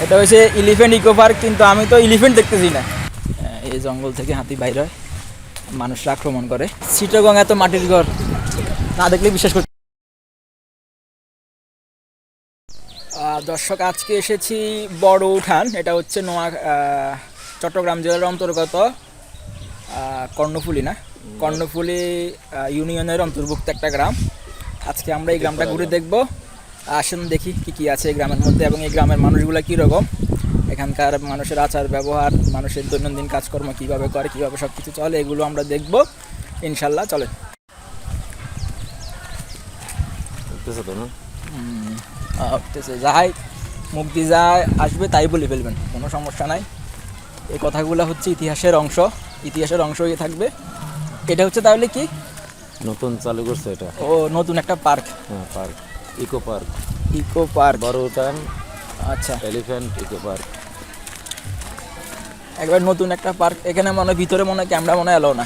এটা হচ্ছে elephant eco park, কিন্তু আমি তো এলিফ্যান্ট দেখতেছি না। এই জঙ্গল থেকে হাতি বাইর হয়, মানুষরা আক্রমণ করে। চিটাগং এত মাটির ঘর না দেখলে বিশ্বাস করতে। দর্শক, আজকে এসেছি বড় উঠান। এটা হচ্ছে চট্টগ্রাম জেলার অন্তর্গত কর্ণফুলী কর্ণফুলী ইউনিয়নের অন্তর্ভুক্ত একটা গ্রাম। আজকে আমরা এই গ্রামটা ঘুরে দেখব। আসুন দেখি কি কি আছে এই গ্রামের মধ্যে এবং এই গ্রামের মানুষগুলো কীরকম, এখানকার মানুষের আচার ব্যবহার, মানুষের দৈনন্দিন কাজকর্ম কীভাবে করে, কীভাবে সব কিছু চলে, এগুলো আমরা দেখব ইনশাল্লাহ। চলেন। যাই মুখ দিয়ে যায় আসবে তাই বলে ফেলবেন, কোনো সমস্যা নাই। এই কথাগুলো হচ্ছে ইতিহাসের অংশ হয়ে থাকবে। এটা হচ্ছে তাহলে কি নতুন চালু করছে এটা? ও, নতুন একটা পার্ক। হ্যাঁ, পার্ক, ইকো পার্ক বড় উঠান। আচ্ছা, এলিফ্যান্ট ইকো পার্ক একবার নতুন একটা পার্ক। এখানে মনে হয় ভিতরে মনে হয় ক্যামেরা মনে এলো না,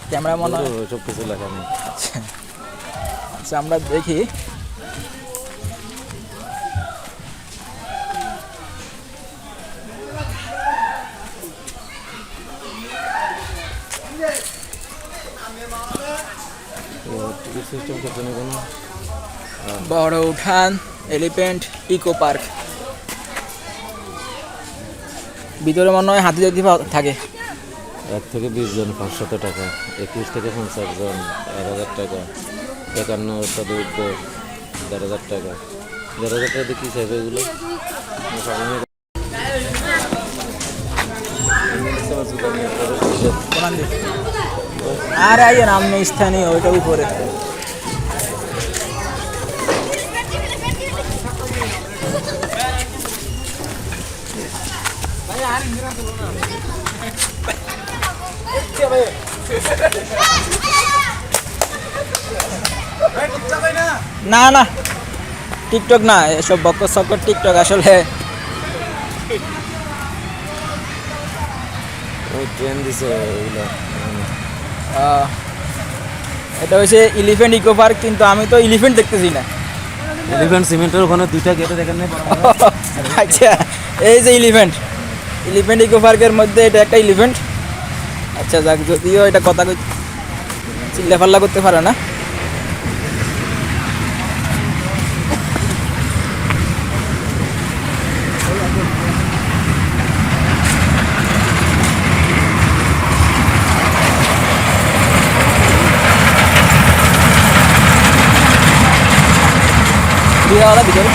ক্যামেরা মনে হয় সব কিছু লেখা নেই। আচ্ছা, আমরা দেখি। টিকিট সিস্টেম করতে নেই কোনো? বড় উঠান এলিফ্যান্ট ইকো পার্ক। ভিতরে মনে হয় হাতি জাতি থাকে। 1 থেকে 20 জন 500 টাকা, 21 থেকে 50 জন 1000 টাকা, 51 1,500 টাকা, 1,500 টাকা দিয়ে কী চাইবে এগুলো? আর আইয়ে নাম নেই স্থানীয়, ওইটা উপরে। না না, টিকটক না, এসব বকর সকর টিকটক আসলে। ট্রেন দিছে এগুলো। এটা হচ্ছে এলিফ্যান্ট ইকো পার্ক, কিন্তু আমি তো এলিফ্যান্ট দেখতেছি না। এলিফ্যান্ট সিমেন্টের ওখানে 2টা গেটে দেখেন না? আচ্ছা, এই যে এলিফ্যান্ট ইকো পার্কের মধ্যে এটা একটা এলিফ্যান্ট। আচ্ছা যাক, যদিও এটা কথা চিল্লাফাল্লা করতে পারে না। ভিতরে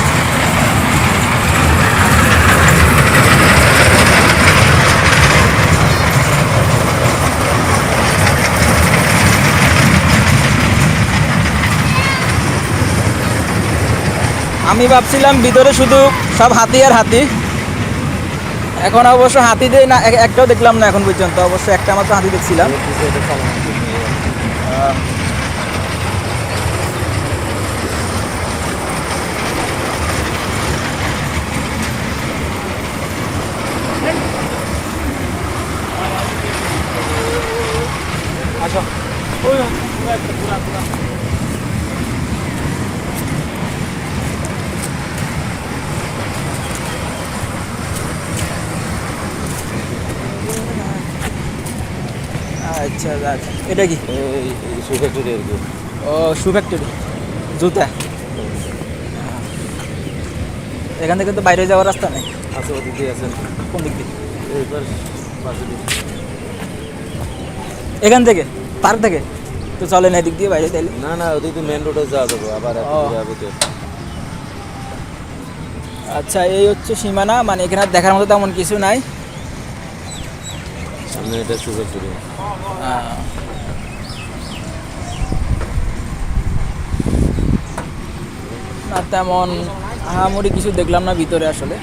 আমি ভাবছিলাম ভিতরে শুধু সব হাতি আর হাতি, এখন অবশ্য হাতি দিয়ে না, একটাও দেখলাম না এখন পর্যন্ত। অবশ্য একটা মাত্র হাতি দেখছিলাম। আচ্ছা, আচ্ছা যাক, এটা কি? শু ফ্যাক্টরি আর কি। ও, শু ফ্যাক্টরি, জুতা। এখান থেকে তো বাইরে যাওয়ার রাস্তা নেই। আছে, ওদিক দিয়ে আছেন। কোন দিক দিয়ে? এইবার পাশে দিকে। এখান থেকে পার্ক থেকে তো চলে না এদিক দিয়ে বাইরে তাইলে? না না, ওদিক দিয়ে মেন রোডে যাওয়া যাবো, আবার যাবে তো। আচ্ছা, এই হচ্ছে সীমানা, মানে এখানে দেখার মতো তেমন কিছু নাই। সামনে এটা শু ফ্যাক্টরি। না তেমন আহামরি কিছু দেখলাম না ভিতরে আসলে।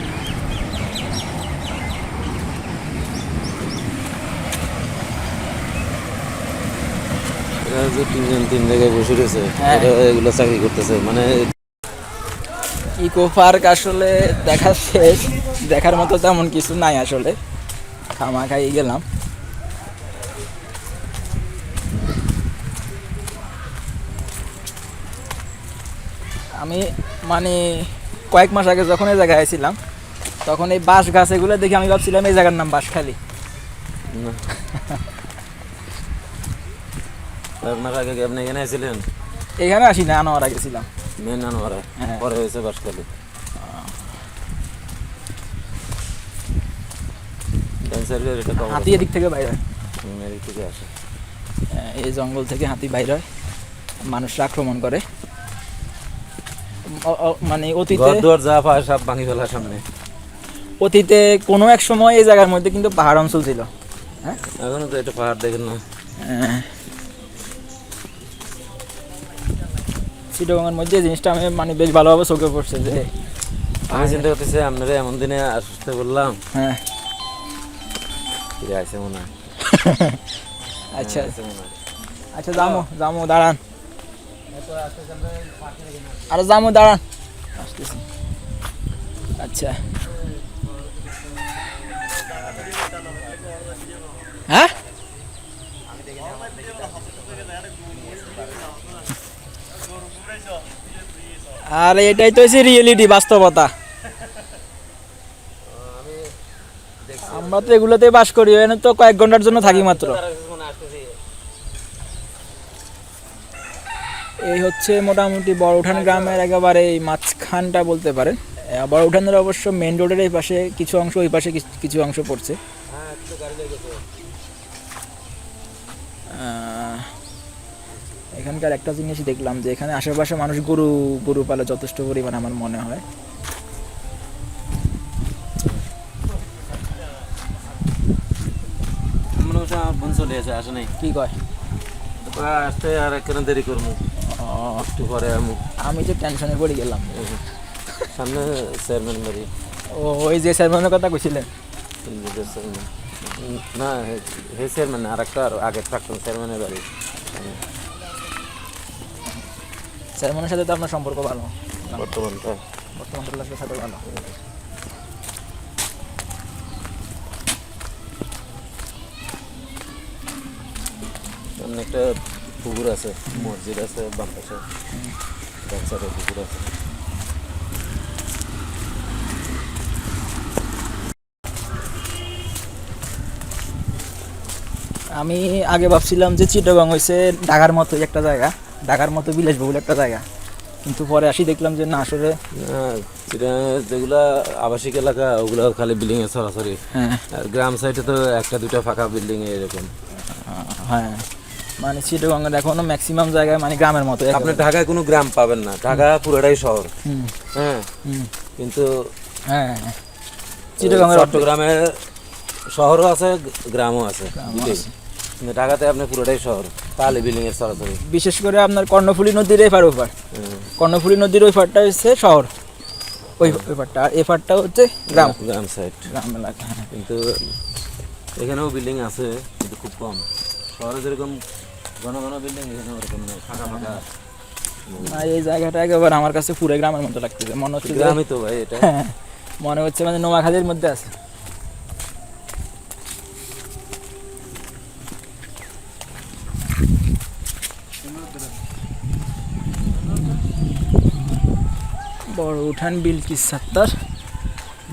তিন জায়গায় বসে রয়েছে, এগুলো চাকরি করতেছে। মানে ইকো পার্ক আসলে দেখা শেষ, দেখার মতো তেমন কিছু নাই আসলে, খামাখাই গেলাম। আমি মানে কয়েক মাস আগে যখন এই জায়গায় ছিলাম তখন এই বাঁশ গাছ এগুলো দেখে আমি ভাবছিলাম এই জায়গার নাম বাঁশখালী। না আপনার আগে কি আপনি এখানে এসেছিলেন? এখানে আসি না, আনোয়ারা গেছিলাম। মেন আনোয়ারা, হ্যাঁ। পরে হয়েছে বাঁশখালী। ড্যান্সারের এটা কম হাতি এদিক থেকে বাইরে হয়। এদিক থেকে আসে। এই জঙ্গল থেকে হাতি বাইরে হয়, মানুষরা আক্রমণ করে। মানে অতীতে ঘর দুয়ার যা পায় সব ভাঙি ফেলা সামনে। অতীতে কোনো এক সময় এই জায়গার মধ্যে কিন্তু পাহাড় অঞ্চল ছিল। হ্যাঁ, এখনো তো এটা পাহাড় দেখেন না। চিটাগংয়ের মধ্যে এই জিনিসটা আমি মানে বেশ ভালোভাবে চোখে পড়ছে যে আমি চিন্তা করতেছি আপনারা এমন দিনে আসতে বললাম, হ্যাঁ ফিরে আসে মনে হয়। আচ্ছা আসে মনে হয়। আচ্ছা, জামু দাঁড়ান, আরে জামু দাঁড়ান, আসতেছি। আচ্ছা, হ্যাঁ আর এটাই তো হচ্ছে রিয়েলিটি, বাস্তবতা। আমরা তো এগুলোতে বাস করি, এখানে তো কয়েক ঘন্টার জন্য থাকি মাত্র। এই হচ্ছে মোটামুটি বড়উঠান গ্রামের একেবারে এই মাঝখানটা বলতে পারেন। বড়উঠানের অবশ্য মেন রোডের এই পাশে কিছু অংশ, ওই পাশে কিছু অংশ পড়ছে। এখানকার একটা জিনিস দেখলাম যে এখানে আশেপাশে মানুষ গরু পালে যথেষ্ট পরিমাণ, আমার মনে হয়। মনে হচ্ছে আমার বোন চলে আসে, আসে নাই। কি কয়? আসতে আর একখানে দেরি করবো, একটু পরে আমি তো টেনশনে পড়ে গেলাম। সামনে চেয়ারম্যান বাড়ি। ওই যে চেয়ারম্যানের কথা কইছিলেন? না, হে চেয়ারম্যান আর একটা আগে প্রাক্তন চেয়ারম্যানের বাড়ি। চেয়ারম্যানের সাথে তো আপনার সম্পর্ক ভালো? বর্তমান সাথে ভালো। সামনে একটা পুকুর আছে, মসজিদ আছে, বাম পাশে ডান্সারের পুকুর আছে। আমি আগে ভাবছিলাম যে চিটাগং হয়েছে ঢাকার মতো একটা জায়গা, ঢাকার মতো বিলাসবহুল একটা জায়গা, কিন্তু পরে আসি দেখলাম যে না, আসলে যেগুলা আবাসিক এলাকা ওগুলো খালি বিল্ডিং এ সরাসরি। হ্যাঁ আর গ্রাম সাইডে তো একটা দুটা ফাঁকা বিল্ডিং এরকম। হ্যাঁ, মানে চিটাগংয়ের এখনো ম্যাক্সিমাম জায়গায় মানে গ্রামের মতো। আপনি ঢাকায় কোনো গ্রাম পাবেন না, ঢাকা পুরোটাই শহর। হ্যাঁ, কিন্তু হ্যাঁ চিটাগংয়ের চট্টগ্রামে শহরও আছে, গ্রামও আছে, দুটোই। কিন্তু ঢাকাতে আপনি পুরোটাই শহর, তাহলে বিল্ডিং এর সরাসরি। বিশেষ করে আপনার কর্ণফুলী নদীর এপার ওপার, কর্ণফুলী নদীর ওই পারটা হচ্ছে শহর, ওই পারটা, আর এ পারটা হচ্ছে গ্রাম সাইড, গ্রাম এলাকা। কিন্তু এখানেও বিল্ডিং আছে, কিন্তু খুব কম। শহরে যেরকম ঘন ঘন বিল্ডিং, এখানে ওরকম নেই, ফাঁকা ফাঁকা। না, এই জায়গাটা একেবারে আমার কাছে পুরো গ্রামের মতো লাগতেছে, মনে হচ্ছে গ্রামই তো ভাই এটা। মনে হচ্ছে মানে নোয়াখালীর মধ্যে আছে। বড়উঠান বিলকিস সাত্তার,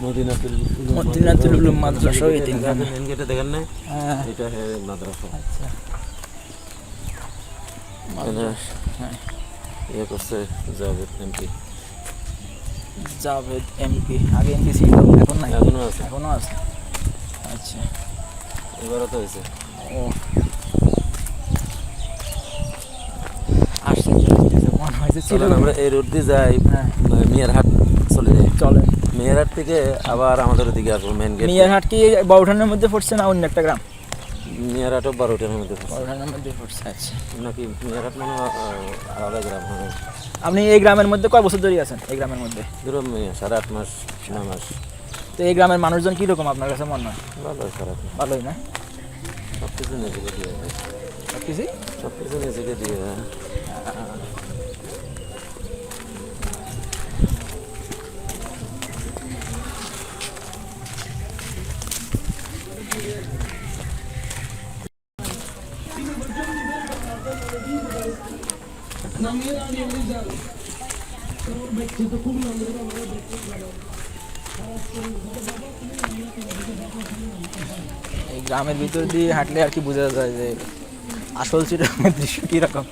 মদিনাতুল উলুম মাদ্রাসা, এই তিনখানে। মেন গেটে দেখেন না, হ্যাঁ এটা মাদ্রাসা। আচ্ছা, হ্যাঁ, ইয়ে করছে জাভেদ এমপি। জাভেদ এমপি, আগে এমপি ছিল, এখন নাই? এখনো আছে। এখনো আছে, আচ্ছা। এবারও তো হয়েছে। ও আসছে, মনে হয়েছে ছিল। আমরা এই রোড দিয়ে যাই, হ্যাঁ মিয়ারহাট চলে যাই। চলে, মিয়ারহাট থেকে আবার আমাদের ওদিকে আসবো মেন গেট। মিয়ারহাট কি বড়উঠানের মধ্যে পড়ছে না অন্য একটা গ্রাম? মিয়ারহাটও 12টার মধ্যে পড়ছে। বড়উঠানের মধ্যে পড়ছে, আচ্ছা। নাকি মিয়ারহাট মানে আলাদা গ্রাম? হ্যাঁ। আপনি এই গ্রামের মধ্যে কয় বছর ধরে আছেন? এই গ্রামের মধ্যে ধরো 7-8 মাস, 9 মাস। তো এই গ্রামের মানুষজন কীরকম আপনার কাছে মনে হয়? ভালো, খারাপ না। ভালোই না? সব কিছু নিজেকে দিয়ে, সব কিছুই সব কিছু নিজেকে দিয়ে। এই গ্রামের ভিতর দিয়ে হাঁটলে আর কি বোঝা যায় যে আসল চিটাগাংয়ের দৃশ্য কীরকম।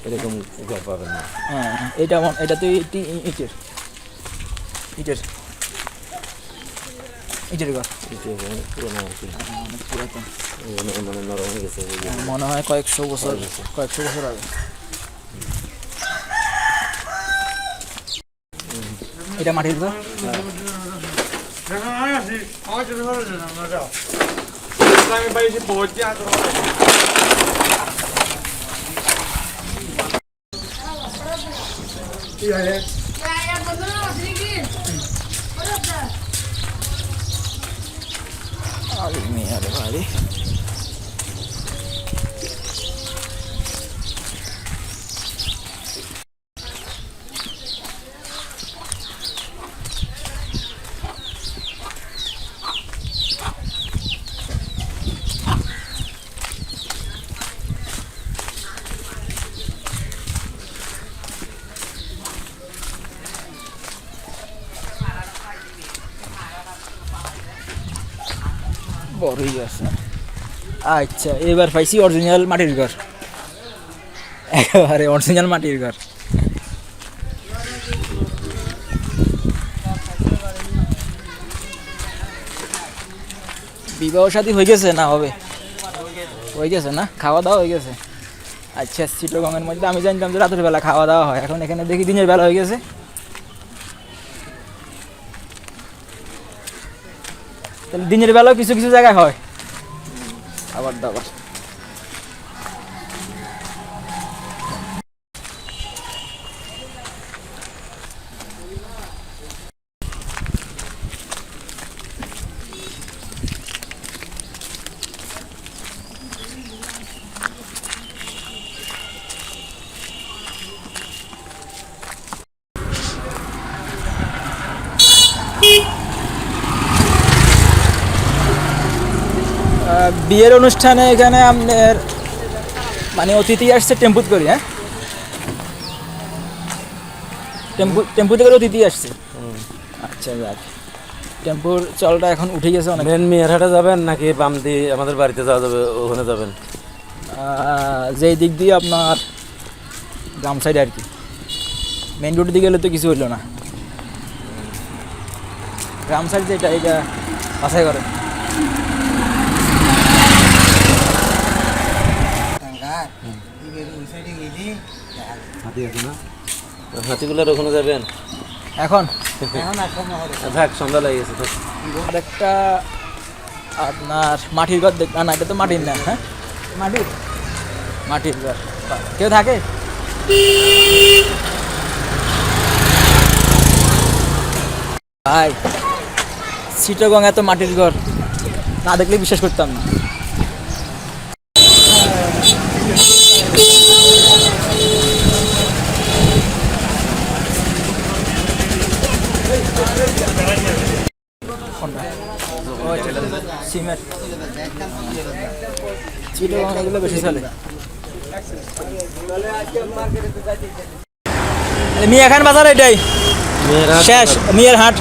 এরকম ঘর পাবেন না। হ্যাঁ এটা তো ইটের ইটের ইটের ঘর, এটি এখানে পুরোনো আর কি, অনেক পুরাতন, মানে নরম হয়ে গেছে এই যে। মনে হয় কয়েকশো বছর আগে। এটা মাটির ঘর। আরে মেয়ারে বাড়ি। বড়ই আছে। আচ্ছা, এবার পাইছি অরিজিনাল মাটির ঘর, একেবারে অরিজিনাল মাটির ঘর। বিবাহ শাদী হয়ে গেছে না হবে? হয়ে গেছে না, খাওয়া দাওয়া হয়ে গেছে। আচ্ছা, চিটাগাংয়ের মধ্যে আমি জানতাম যে রাতের বেলা খাওয়া দাওয়া হয়, এখন এখানে দেখি দিনের বেলা হয়ে গেছে। তাহলে দিনের বেলাও কিছু কিছু জায়গায় হয় খাবার দাবার। বিয়ের অনুষ্ঠানে এখানে আপনার মানে অতিথি আসছে টেম্পুত করি, হ্যাঁ টেম্পুতে করে অতিথি আসছে। আচ্ছা যাক, টেম্পুর চলটা এখন উঠে গেছে অনেক। মেন মেয়েরহাটে যাবেন নাকি বাম দিয়ে আমাদের বাড়িতে যাওয়া যাবে, ওখানে যাবেন? যেই দিক দিয়ে আপনার গ্রাম সাইডে আর কি, মেন রোড দিকে গেলে তো কিছু হইলো না। গ্রাম সাইড যেটা এটা বাছাই করে। হাতিগুলার ওখানে যাবেন এখন থাক, সন্ধ্যা লেগে গেছে। আর একটা আপনার মাটির ঘর দেখ, না এটা তো মাটির না, হ্যাঁ মাটির ঘর। কেউ থাকে? ভাই, চিটাগাং এত মাটির ঘর না দেখলে বিশ্বাস করতাম না। সিমেন্ট চিটাগাং এগুলো বেশি চলে। মিয়াখান বাজার এটাই শেষ, মিয়ার হাট।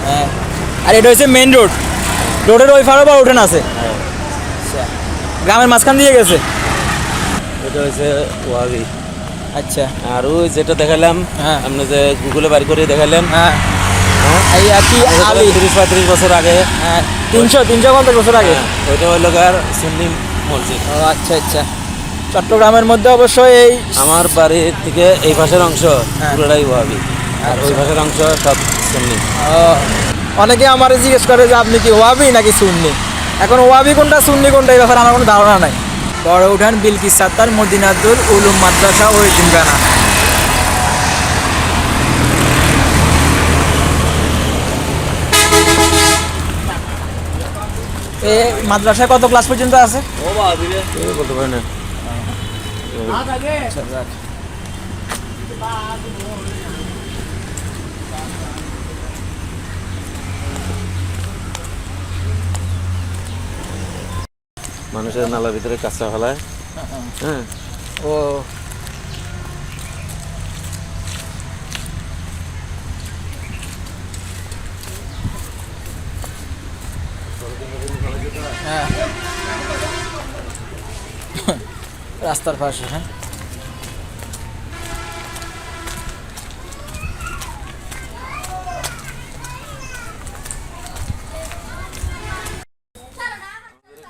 হ্যাঁ, আর এটা হচ্ছে মেইন রোড, রোডের ওই ফারও বা উঠেন আছে, গ্রামের মাঝখান দিয়ে গেছে। এটা হচ্ছে ওয়াবি। আচ্ছা, আর ওই যেটা দেখালাম, হ্যাঁ আপনি যে গুগলে বাড়ি করে দেখালেন, হ্যাঁ এই আর কি 30-35 বছর আগে, হ্যাঁ 350 বছর আগে। ওইটা হইল গার সুন্নি মসজিদ। ও আচ্ছা আচ্ছা, চট্টগ্রামের মধ্যে অবশ্য এই আমার বাড়ির থেকে এই পাশের অংশ পুরোটাই ওয়াবি, আর ওই পাশের অংশ সব সুন্নি। অনেকে আমার জিজ্ঞেস করে যে আপনি কি ওয়াবি নাকি সুন্নি। এখন ওয়াবি কোনটা সুন্নি কোনটা এই ব্যাপারে আমার কোনো ধারণা নাই। বড় উঠান বিলকিস সাত্তার মদিনাতুল উলুম মাদ্রাসা ও এতিমখানা। এই মাদ্রাসায় কত ক্লাস পর্যন্ত আছে? বলতে পারি না। আচ্ছা, যাক। মানুষের নালার ভিতরে কাঁচা ফেলায়, হ্যাঁ ও হ্যাঁ রাস্তার পাশে, হ্যাঁ।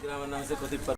গ্রামের নাম হচ্ছে কতিপাড়া।